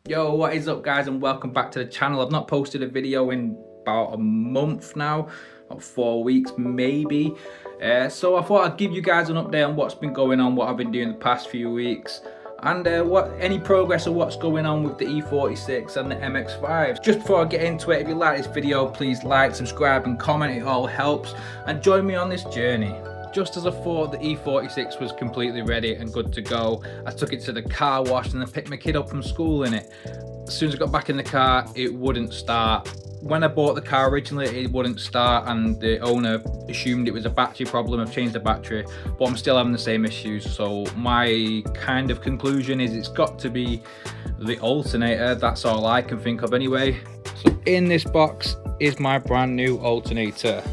Yo, what is up guys, and welcome back to the channel. I've not posted a video in about a month now, about 4 weeks maybe. So I thought I'd give you guys an update on what's been going on, what I've been doing the past few weeks, and any progress of what's going on with the E46 and the MX5. Just before I get into it, if you like this video, please like, subscribe and comment, it all helps, and join me on this journey. Just as I thought the E46 was completely ready and good to go, I took it to the car wash and I picked my kid up from school in it. As soon as I got back in the car, it wouldn't start. When I bought the car originally, it wouldn't start and the owner assumed it was a battery problem. I've changed the battery, but I'm still having the same issues. So my kind of conclusion is it's got to be the alternator. That's all I can think of anyway. So in this box is my brand new alternator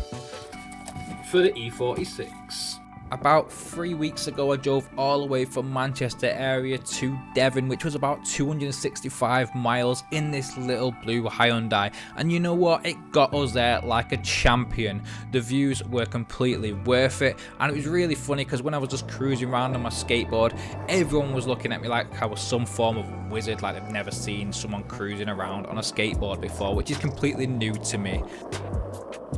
for the E46. About 3 weeks ago, I drove all the way from Manchester area to Devon, which was about 265 miles in this little blue Hyundai. And you know what? It got us there like a champion. The views were completely worth it. And it was really funny because when I was just cruising around on my skateboard, everyone was looking at me like I was some form of wizard, like they've never seen someone cruising around on a skateboard before, which is completely new to me.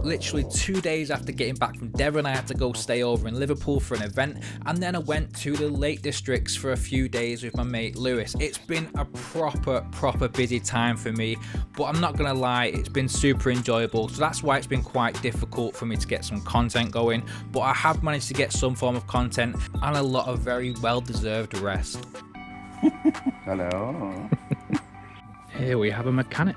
Literally 2 days after getting back from Devon, I had to go stay over in Liverpool for an event, and then I went to the Lake Districts for a few days with my mate Lewis. It's been a proper busy time for me, but I'm not gonna lie, it's been super enjoyable, so that's why it's been quite difficult for me to get some content going, but I have managed to get some form of content and a lot of very well-deserved rest. Hello. Here we have a mechanic.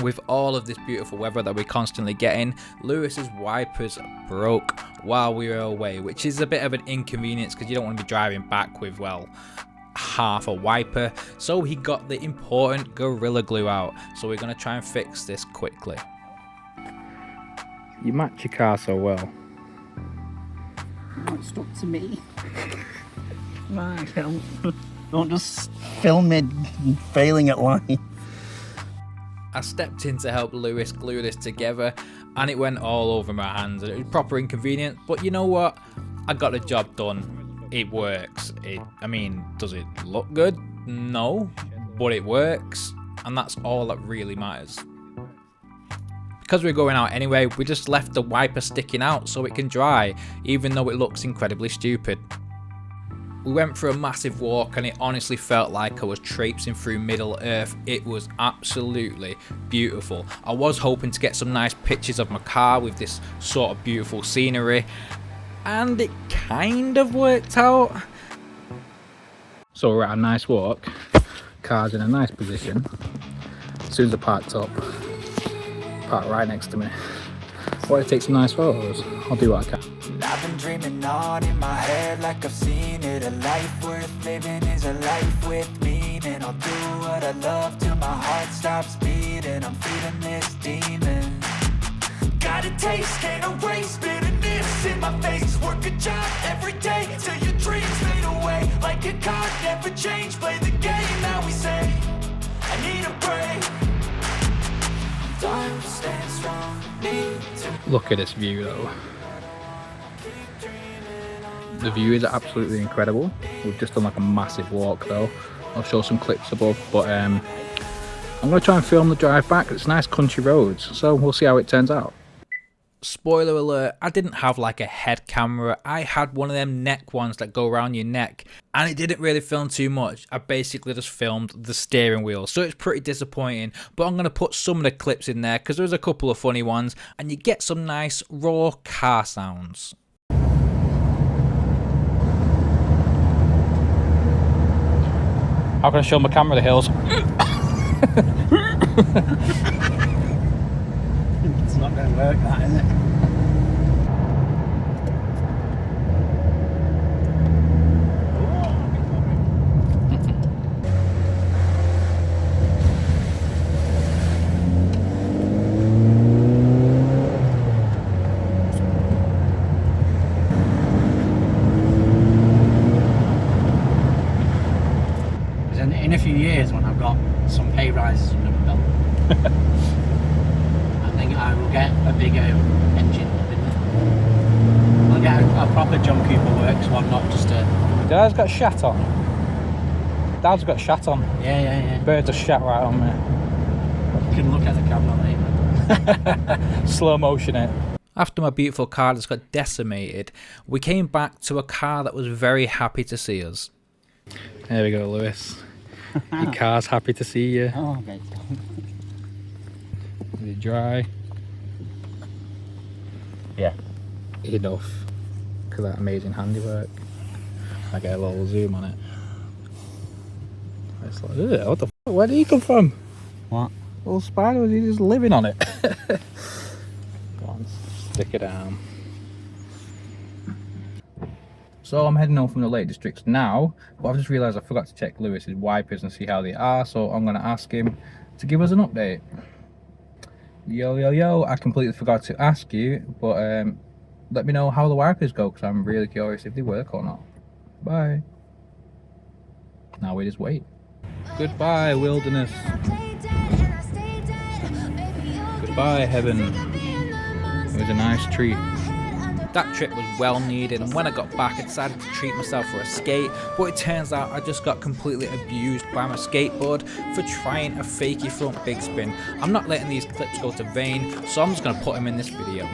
With all of this beautiful weather that we're constantly getting, Lewis's wipers broke while we were away, which is a bit of an inconvenience because you don't want to be driving back with, well, half a wiper. So he got the important Gorilla Glue out. So we're going to try and fix this quickly. You match your car so well. Oh, it's up to me. Right, don't just film me failing at life. I stepped in to help Lewis glue this together and it went all over my hands. It was proper inconvenient, but you know what? I got the job done. It works. I mean, does it look good? No, but it works, and that's all that really matters. Because we're going out anyway, we just left the wiper sticking out so it can dry, even though it looks incredibly stupid. We went for a massive walk and it honestly felt like I was traipsing through Middle Earth. It was absolutely beautiful. I was hoping to get some nice pictures of my car with this sort of beautiful scenery, and it kind of worked out. So we're at a nice walk, car's in a nice position. As soon as I parked up, parked right next to me. I want to take some nice photos. I'll do what I can. I've been dreaming on in my head like I've seen it. A life worth living is a life with meaning. I'll do what I love till my heart stops beating. I'm feeding this demon. Got a taste, can't erase bitterness in my face. Work a job every day till your dreams fade away. Like a card, never change. Play the game that we say. I need a break. Time to stand strong. Look at this view though. The view is absolutely incredible. We've just done like a massive walk though. I'll show some clips above, but I'm going to try and film the drive back. It's nice country roads, so we'll see how it turns out. Spoiler alert, I didn't have like a head camera. I had one of them neck ones that go around your neck, and it didn't really film too much. I basically just filmed the steering wheel, so it's pretty disappointing, but I'm going to put some of the clips in there because there's a couple of funny ones and you get some nice raw car sounds. How can I show my camera the hills? It's not going to work, that, is it? In a few years, when I've got some pay rises under my belt, I think I will get a bigger engine. I'll get a proper John Cooper works one, not just a... Guys got shat on. Dad's got shat on. Yeah. Birds are shat right on me. You can look at the camera later. Slow motion it. After my beautiful car just got decimated, we came back to a car that was very happy to see us. There we go, Lewis. Your car's happy to see you. Oh, okay. Is it dry? Yeah. Enough. Look at that amazing handiwork. I get a little zoom on it. It's like, ugh, what the f***? Where did he come from? What? Little spider, was he just living on it? Go on, stick it down. So I'm heading home from the Lake Districts now, but I've just realised I forgot to check Lewis's wipers and see how they are, so I'm going to ask him to give us an update. Yo, I completely forgot to ask you, but let me know how the wipers go, because I'm really curious if they work or not. Bye. Now we just wait. Goodbye, wilderness. Goodbye, heaven. It was a nice treat. That trip was well needed, and when I got back I decided to treat myself for a skate, but it turns out I just got completely abused by my skateboard for trying a fakey front big spin. I'm not letting these clips go to vain, so I'm just going to put them in this video.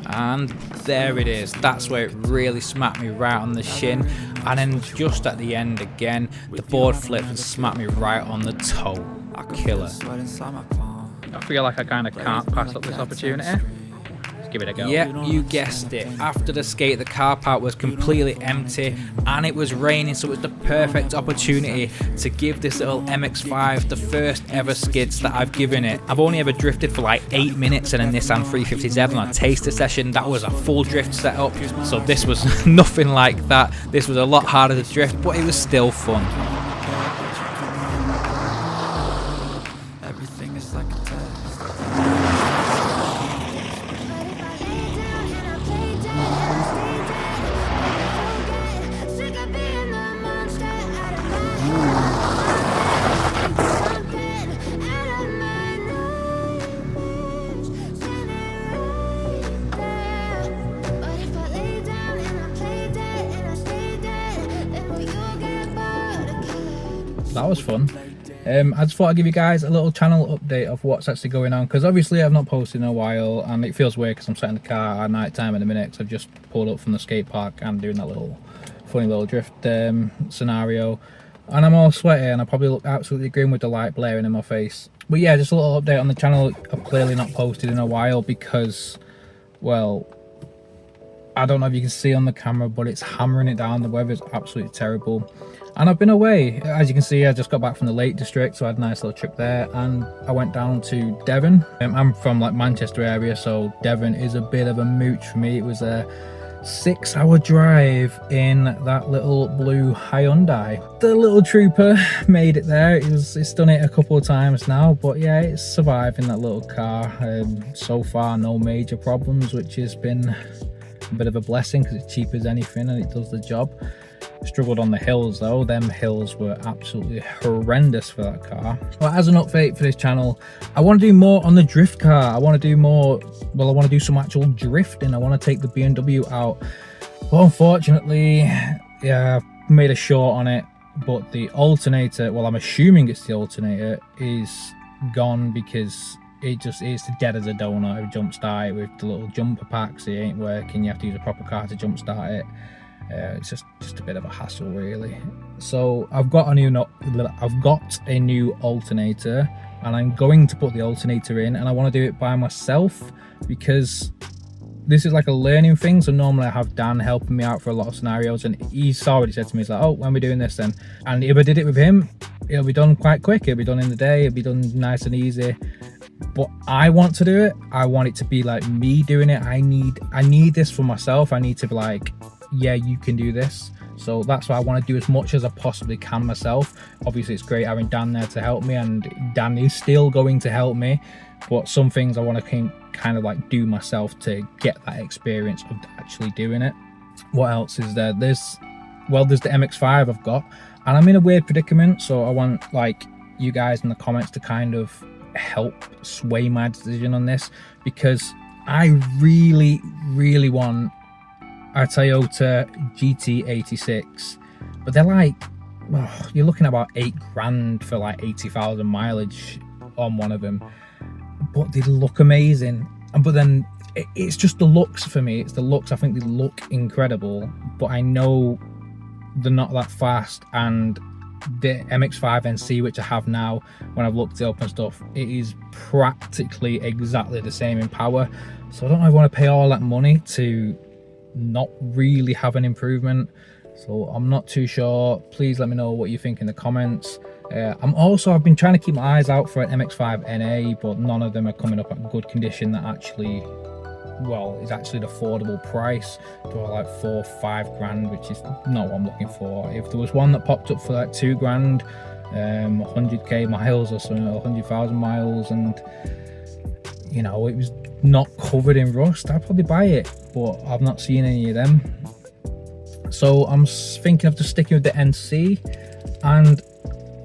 And there it is. That's where it really smacked me right on the shin, and then just at the end again the board flipped and smacked me right on the toe. A killer. I feel like I kind of can't pass up this opportunity. Give it a go. Yep, you guessed it. After the skate, the car park was completely empty and it was raining, so it was the perfect opportunity to give this little MX5 the first ever skids that I've given it. I've only ever drifted for like 8 minutes in a Nissan 350Z on a taster session. That was a full drift setup, so this was nothing like that. This was a lot harder to drift, but it was still fun. Everything is like a test. That was fun. I just thought I'd give you guys a little channel update of what's actually going on, because obviously I've not posted in a while and it feels weird because I'm sat in the car at night time in a minute because I've just pulled up from the skate park and doing that little funny little drift scenario, and I'm all sweaty and I probably look absolutely grim with the light blaring in my face. But yeah, just a little update on the channel. I've clearly not posted in a while because, well, I don't know if you can see on the camera, but it's hammering it down. The weather's absolutely terrible. And I've been away. As you can see, I just got back from the Lake District, so I had a nice little trip there. And I went down to Devon. I'm from like Manchester area, so Devon is a bit of a mooch for me. It was a 6-hour drive in that little blue Hyundai. The little trooper made it there. It's done it a couple of times now, but yeah, it's survived in that little car. So far, no major problems, which has been a bit of a blessing because it's cheap as anything and it does the job. Struggled on the hills though. Them hills were absolutely horrendous for that car. Well, as an update for this channel, I want to do more on the drift car. I want to do more, well, I want to do some actual drifting. I want to take the BMW out, but unfortunately, yeah, I've made a short on it, but the alternator, well, I'm assuming it's the alternator, is gone because it just is dead as a donut. I jump start it with the little jumper packs. It ain't working. You have to use a proper car to jump start it. It's just a bit of a hassle, really. So I've got a new alternator, and I'm going to put the alternator in, and I want to do it by myself because this is like a learning thing. So normally I have Dan helping me out for a lot of scenarios, and he's already said to me, he's like, oh, when we're doing this then, and if I did it with him, it'll be done quite quick. It'll be done in the day. It'll be done nice and easy. But I want to do it. I want it to be like me doing it. I need this for myself. I need to be like, yeah, you can do this. So that's why I want to do as much as I possibly can myself. Obviously it's great having Dan there to help me, and Dan is still going to help me, but some things I want to kind of like do myself to get that experience of actually doing it. What else is there? There's the MX5 I've got, and I'm in a weird predicament, so I want like you guys in the comments to kind of help sway my decision on this, because I really want a Toyota GT86 but they're like, oh, you're looking at about 8 grand for like 80,000 mileage on one of them, but they look amazing. But then it's just the looks for me. It's the looks. I think they look incredible, but I know they're not that fast. And the MX5 NC, which I have now, when I've looked it up and stuff, it is practically exactly the same in power. So I don't know if I want to pay all that money to not really have an improvement. So I'm not too sure. Please let me know what you think in the comments. I've been trying to keep my eyes out for an MX5 NA, but none of them are coming up at good condition that actually, well, is actually an affordable price. They're like 4 or 5 grand, which is not what I'm looking for. If there was one that popped up for like 2 grand, 100k miles or something, 100,000 miles, and you know, it was not covered in rust, I'd probably buy it, but I've not seen any of them. So I'm thinking of just sticking with the NC, and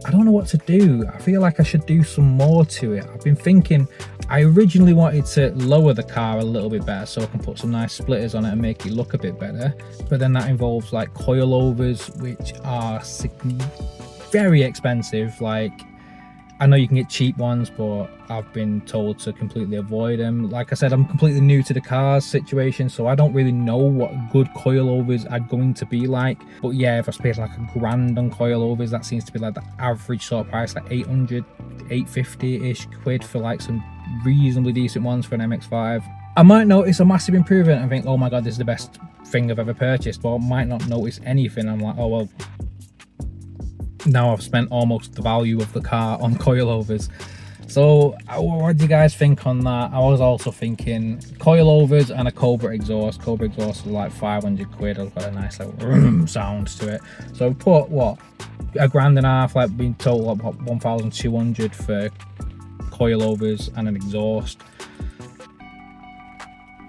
I don't know what to do. I feel like I should do some more to it. I've been thinking, I originally wanted to lower the car a little bit better so I can put some nice splitters on it and make it look a bit better, but then that involves like coilovers, which are very expensive. Like, I know you can get cheap ones, but I've been told to completely avoid them. Like I said, I'm completely new to the cars situation, so I don't really know what good coilovers are going to be like. But yeah, if I spend like a grand on coilovers, that seems to be like the average sort of price, like 800, 850-ish quid for like some reasonably decent ones for an MX5. I might notice a massive improvement and think, oh my god, this is the best thing I've ever purchased, but I might not notice anything. I'm like, oh well, now I've spent almost the value of the car on coilovers. So what do you guys think on that? I was also thinking coilovers and a Cobra exhaust. Cobra exhaust is like 500 quid. I've got a nice little sound to it. So put what, a grand and a half, like being told about 1,200 for coilovers and an exhaust.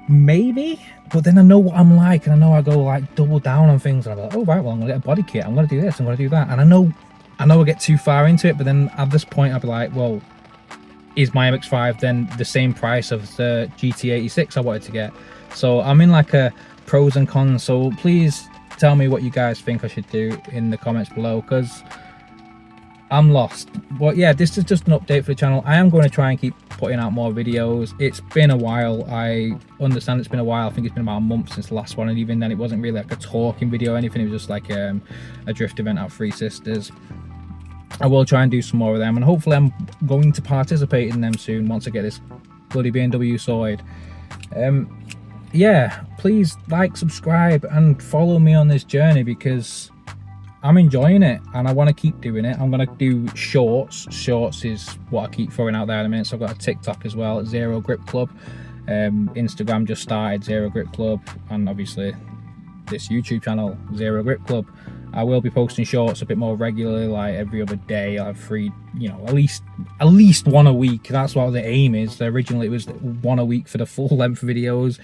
Maybe, but then I know what I'm like, and I know I go like double down on things, and I'm like, oh right, well I'm gonna get a body kit, I'm gonna do this, I'm gonna do that, and I know I get too far into it, but then at this point I'll be like, well, is my MX5 then the same price of the GT86 I wanted to get? So I'm in like a pros and cons. So please tell me what you guys think I should do in the comments below, because I'm lost. But yeah, this is just an update for the channel. I am going to try and keep putting out more videos. It's been a while. I understand it's been a while. I think it's been about a month since the last one, and even then it wasn't really like a talking video or anything. It was just like a drift event at Three Sisters. I will try and do some more of them, and hopefully I'm going to participate in them soon once I get this bloody BMW sorted. Yeah, please like, subscribe and follow me on this journey, because I'm enjoying it and I want to keep doing it. I'm going to do shorts. Shorts is what I keep throwing out there in a minute. So I've got a TikTok as well, Zero Grip Club. Instagram just started, Zero Grip Club, and obviously this YouTube channel, Zero Grip Club. I will be posting shorts a bit more regularly, like every other day. I'll have 3, you know, at least one a week. That's what the aim is. Originally it was 1 a week for the full length videos,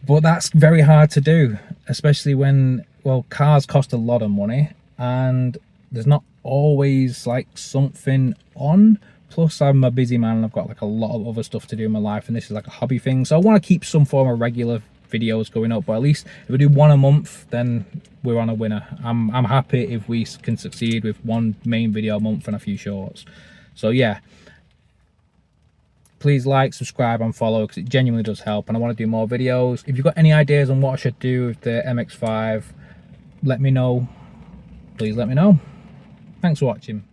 but that's very hard to do, especially when, well, cars cost a lot of money and there's not always like something on. Plus I'm a busy man and I've got like a lot of other stuff to do in my life, and this is like a hobby thing, so I want to keep some form of regular videos going up. But at least if we do 1 a month, then we're on a winner. I'm happy if we can succeed with 1 main video a month and a few shorts. So yeah, please like, subscribe and follow, because it genuinely does help, and I want to do more videos. If you've got any ideas on what I should do with the MX5, let me know. Please let me know. Thanks for watching.